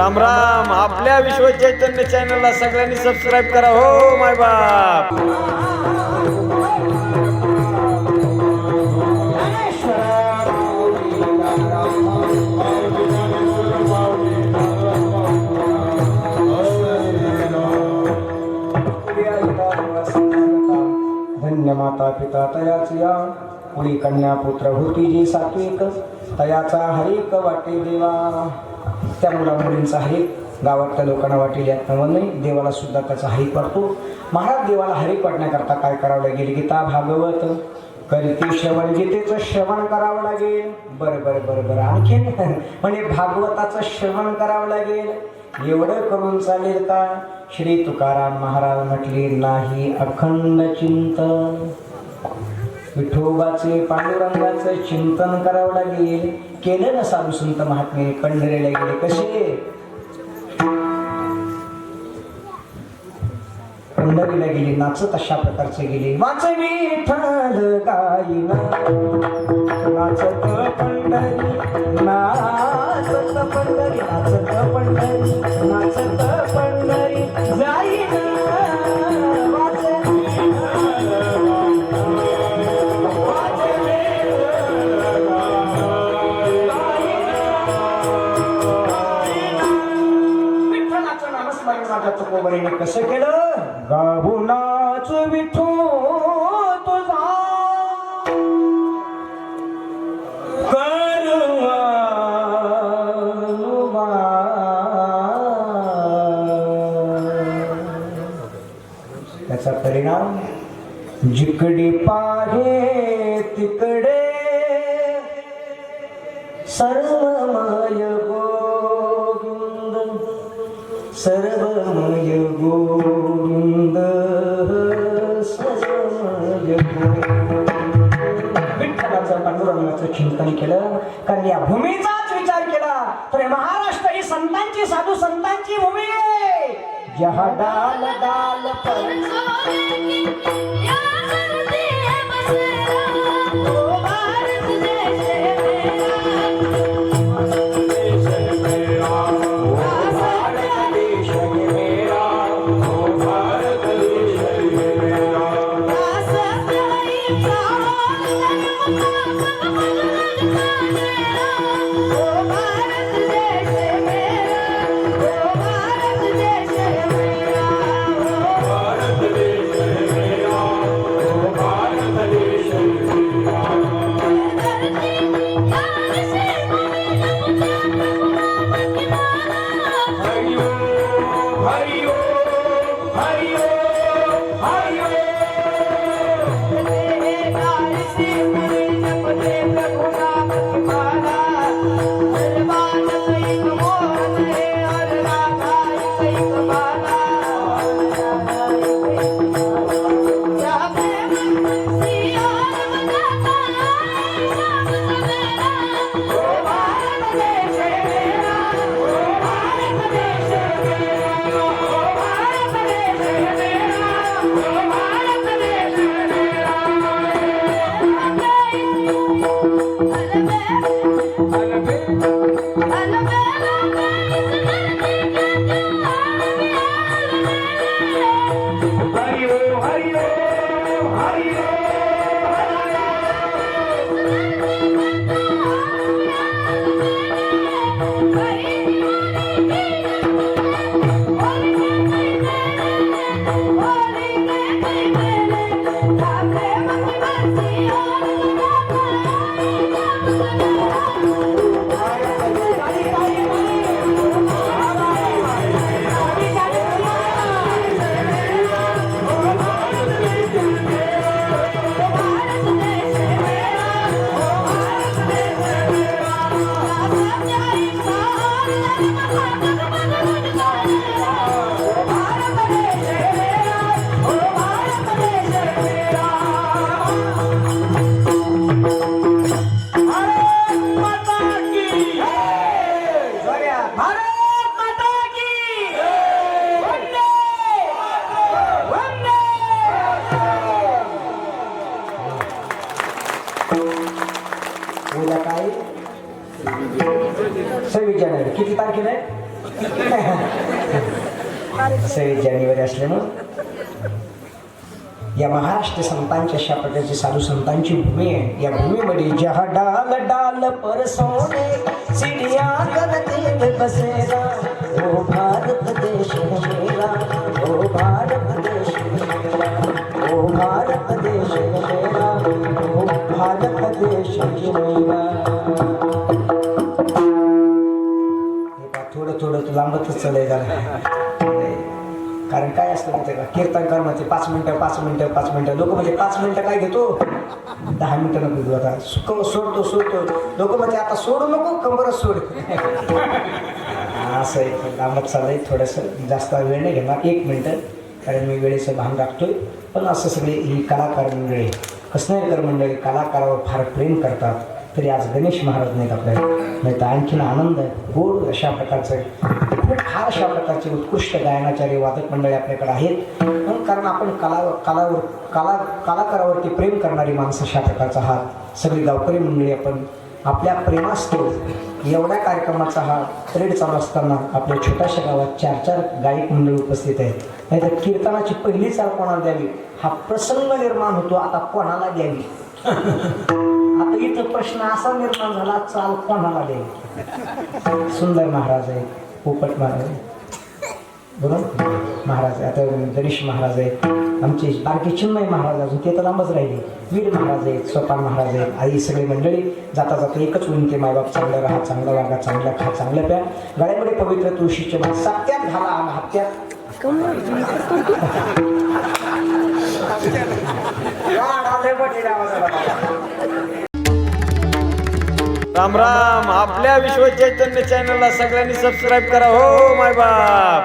राम राम. आपल्या विश्व चैतन्य चॅनलला सगळ्यांनी सबस्क्राईब करा हो माय बाप. धन्य माता पिता तयाच या पुरी कन्या पुत्र होती जी सात्विक तयाचा हरेक वाटे देवा. त्या मुला मुलींचा हरेक गावातल्या लोकांना वाटेल यात नाही, देवाला सुद्धा त्याचा हरिक वाटतो. महाराज देवाला हरिक वाटण्याकरता काय करावं लागेल? गीता भागवत करीती श्रवण, गीतेचं श्रवण करावं लागेल. बरं बरं बरं बरं आणखीन म्हणजे भागवताचं श्रवण करावं लागेल. एवढं करून चालेल का? श्री तुकाराम महाराज म्हटले नाही अखंड चिंतन, विठोबाचे पांडुरंगाचं चिंतन करावं लागेल. केलं ना साधू संत महात्मे पंढरीला गेले कसे? पंढरीला गेले नाचत अशा प्रकारचे गेले. वाच विठ्ठल गायिना नाचत पंढरी, नाचत पंढरी, नाचत पंढरी, नाचत पंढरी जाईना. वाच विठ्ठलाचं नामस्मरण माझ्या तुकोबरीने कसं केलं? गाहुनाच विठू तुझा करवा. त्याचा परिणाम जिकडे पाहे तिकडे सर्वमय गोविंद, सर्वमय गोविंद, सर्वमय गोविंद. विठ्ठलाचं पांडुरंगाचं चिंतन केलं कारण या भूमीचाच विचार केला तर महाराष्ट्र ही संतांची साधू संतांची भूमी आहे. जहा डाल डाल उद्या काय 26 जानेवारी किती तारखेला आहे? सव्वीस जानेवारी असल्यामुळं या महाराष्ट्र संतांच्या अशा प्रकारची साधू संतांची भूमी आहे. या भूमीमध्ये जहा डाल डाल पर सोने चिड़िया करते बसेरा, ओ भारत देश मेरा, ओ भारत देश मेरा, ओ भारत देश मेरा, ओ भारत देश मेरा. थोडं थोडं लांबतच चालय झालं. कारण काय असतं माहिती का, कीर्तनकार म्हणजे 5 मिनिटं 5 मिनिटं 5 मिनिटं. लोक म्हणजे 5 मिनिटं काय घेतो, 10 मिनिटं नको घेऊ. आता सोडतो लोक म्हणजे आता सोडू नको, कंबरच सोड. असं एक लांबत चाललंय. थोडंसं जास्त वेळ नाही घेणार, 1 मिनिटं, कारण मी वेळेचं भान राखतोय. पण असं सगळे ही कलाकार मंडळी, कसनेरकर मंडळी कलाकारावर फार प्रेम करतात. तरी आज गणेश महाराज नाहीत आपल्याला, नाही तर आणखीन आनंद आहे. गोड अशा प्रकारचं खूप फार अशा प्रकारचे उत्कृष्ट गायनाचार्य वादक मंडळी आपल्याकडे आहेत. कारण आपण कलाकारावरती प्रेम करणारी माणसं अशा प्रकारचा हा सगळी गावकरी मंडळी आपण आपल्या प्रेमास्तव एवढ्या कार्यक्रमाचा हा परेड चालू असताना आपल्या छोट्याशा गावात 4 गायक मंडळी उपस्थित आहेत. नाही तर कीर्तनाची पहिली चाल कोणाला द्यावी हा प्रसंग निर्माण होतो. आता कोणाला द्यावी, आता इथं प्रश्न असा निर्माण झाला, चाल कोणाला द्यावी. सुंदर महाराज आहे, पोपट महाराज आहे, बरोबर महाराज आहे, आता गणेश महाराज आहेत, आमचे बारके चिन्मय महाराज अजून ते तर लांबच राहिले, वीर महाराज आहेत, सोपान महाराज आहेत. आई सगळी मंडळी जाता जाता एकच विनंती, मायबाप चांगलं राहा, चांगलं वागा, चांगलं खा, चांगलं प्या. गळ्यामध्ये पवित्र तुळशीचे माळ, सत्यात घाला आणि हत्यात राम राम. आपल्या विश्व चैतन्य चॅनलला सगळ्यांनी सबस्क्राईब करा हो माय बाप.